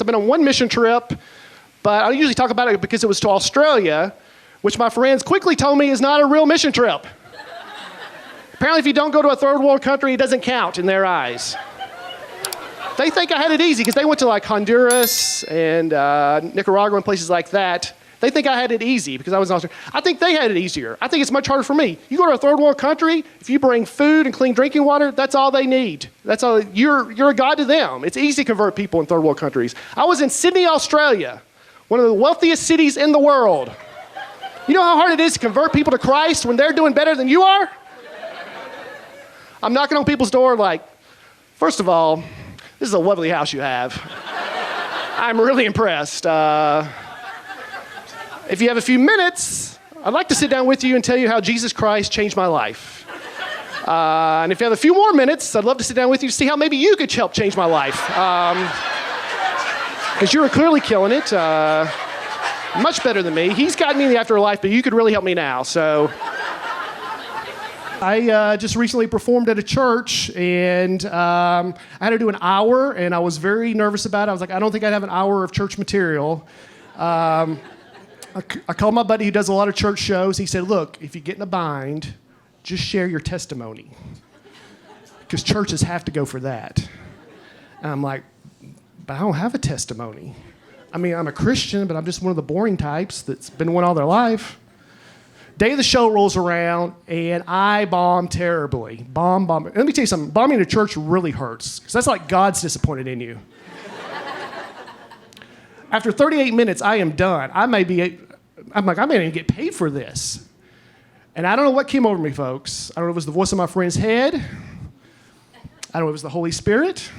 I've been on one mission trip, but I usually talk about it because it was to Australia, which my friends quickly told me is not a real mission trip. Apparently, if you don't go to a third world country, it doesn't count in their eyes. They think I had it easy because they went to like Honduras and Nicaragua and places like that. They think I had it easy because I was in Australia. I think they had it easier. I think it's much harder for me. You go to a third world country, if you bring food and clean drinking water, that's all they need. That's all. You're a god to them. It's easy to convert people in third world countries. I was in Sydney, Australia, one of the wealthiest cities in the world. You know how hard it is to convert people to Christ when they're doing better than you are? I'm knocking on people's door like, first of all, this is a lovely house you have. I'm really impressed. If you have a few minutes, I'd like to sit down with you and tell you how Jesus Christ changed my life. And if you have a few more minutes, I'd love to sit down with you to see how maybe you could help change my life. Because you were clearly killing it. Much better than me. He's gotten me in the afterlife, but you could really help me now. So I just recently performed at a church, and I had to do an hour, and I was very nervous about it. I was like, I don't think I'd have an hour of church material. I called my buddy who does a lot of church shows. He said, look, if you get in a bind, just share your testimony. Because churches have to go for that. And I'm like, but I don't have a testimony. I mean, I'm a Christian, but I'm just one of the boring types that's been one all their life. Day of the show rolls around, and I bomb terribly. Bomb. And let me tell you something. Bombing a church really hurts, because that's like God's disappointed in you. After 38 minutes, I am done. I'm like, I may even get paid for this. And I don't know what came over me, folks. I don't know if it was the voice of my friend's head. I don't know if it was the Holy Spirit.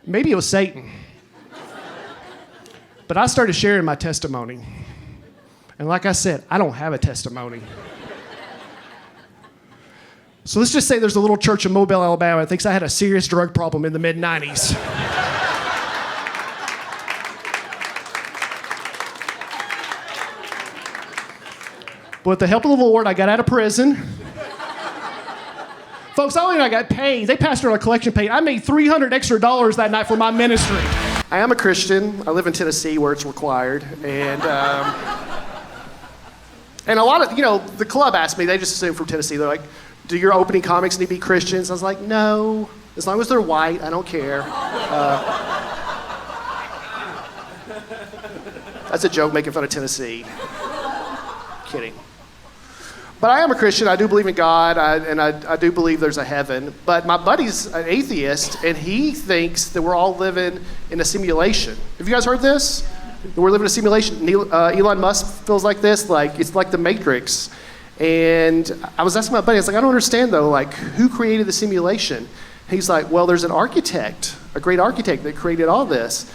Maybe it was Satan. But I started sharing my testimony. And like I said, I don't have a testimony. So let's just say there's a little church in Mobile, Alabama that thinks I had a serious drug problem in the mid-90s. But with the help of the Lord, I got out of prison. Folks, not only did I got paid, they passed around a collection plate. I made $300 extra that night for my ministry. I am a Christian. I live in Tennessee where it's required. And a lot of, the club asked me, they just assume from Tennessee, they're like, do your opening comics need to be Christians? I was like, no. As long as they're white, I don't care. That's a joke making fun of Tennessee. Kidding. But I am a Christian. I do believe in God, and I do believe there's a heaven. But my buddy's an atheist, and he thinks that we're all living in a simulation. Have you guys heard this? That we're living in a simulation. Elon Musk feels like this, like it's like the Matrix. And I was asking my buddy, I was like, I don't understand though, like who created the simulation? He's like, well, there's an architect, a great architect that created all this.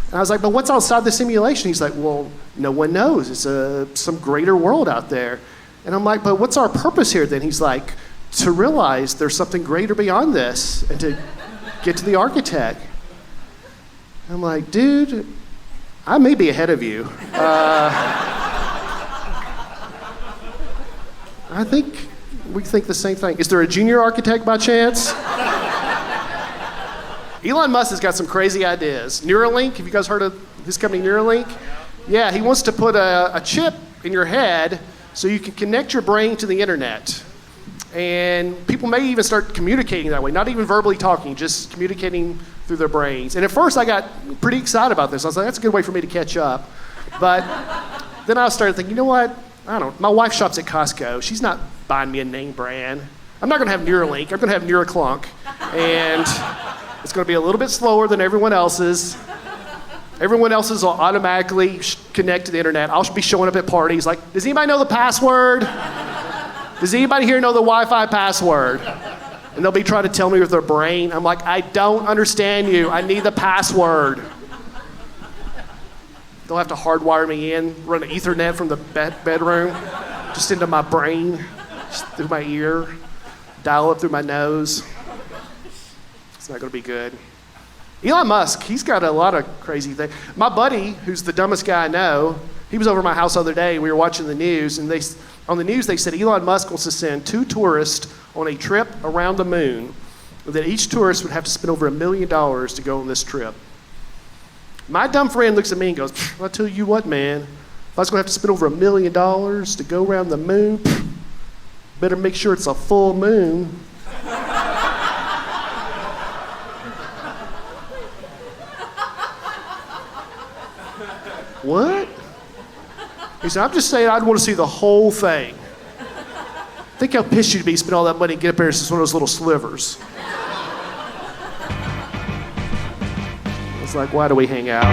And I was like, but what's outside the simulation? He's like, well, no one knows. It's some greater world out there. And I'm like, but what's our purpose here then? He's like, to realize there's something greater beyond this and to get to the architect. I'm like, dude, I may be ahead of you. I think we think the same thing. Is there a junior architect by chance? Elon Musk has got some crazy ideas. Neuralink, have you guys heard of his company Neuralink? Yeah, he wants to put a chip in your head so you can connect your brain to the internet. And people may even start communicating that way, not even verbally talking, just communicating through their brains. And at first I got pretty excited about this. I was like, that's a good way for me to catch up. But then I started thinking, you know what? I don't know. My wife shops at Costco. She's not buying me a name brand. I'm not going to have Neuralink. I'm going to have Neuraclunk. And it's going to be a little bit slower than everyone else's. Everyone else's will automatically connect to the internet. I'll be showing up at parties like, does anybody know the password? Does anybody here know the Wi-Fi password? And they'll be trying to tell me with their brain. I'm like, I don't understand you. I need the password. They'll have to hardwire me in, run an Ethernet from the bedroom, just into my brain, just through my ear, dial up through my nose. It's not going to be good. Elon Musk, he's got a lot of crazy things. My buddy, who's the dumbest guy I know, he was over at my house the other day. We were watching the news, and on the news they said Elon Musk wants to send 2 tourists on a trip around the moon, and that each tourist would have to spend over $1 million to go on this trip. My dumb friend looks at me and goes, I tell you what, man, if I was gonna have to spend over $1 million to go around the moon, better make sure it's a full moon. What? He said, I'm just saying I'd want to see the whole thing. Think how pissed you'd be spend all that money and get up there and it's just one of those little slivers. It's like, why do we hang out?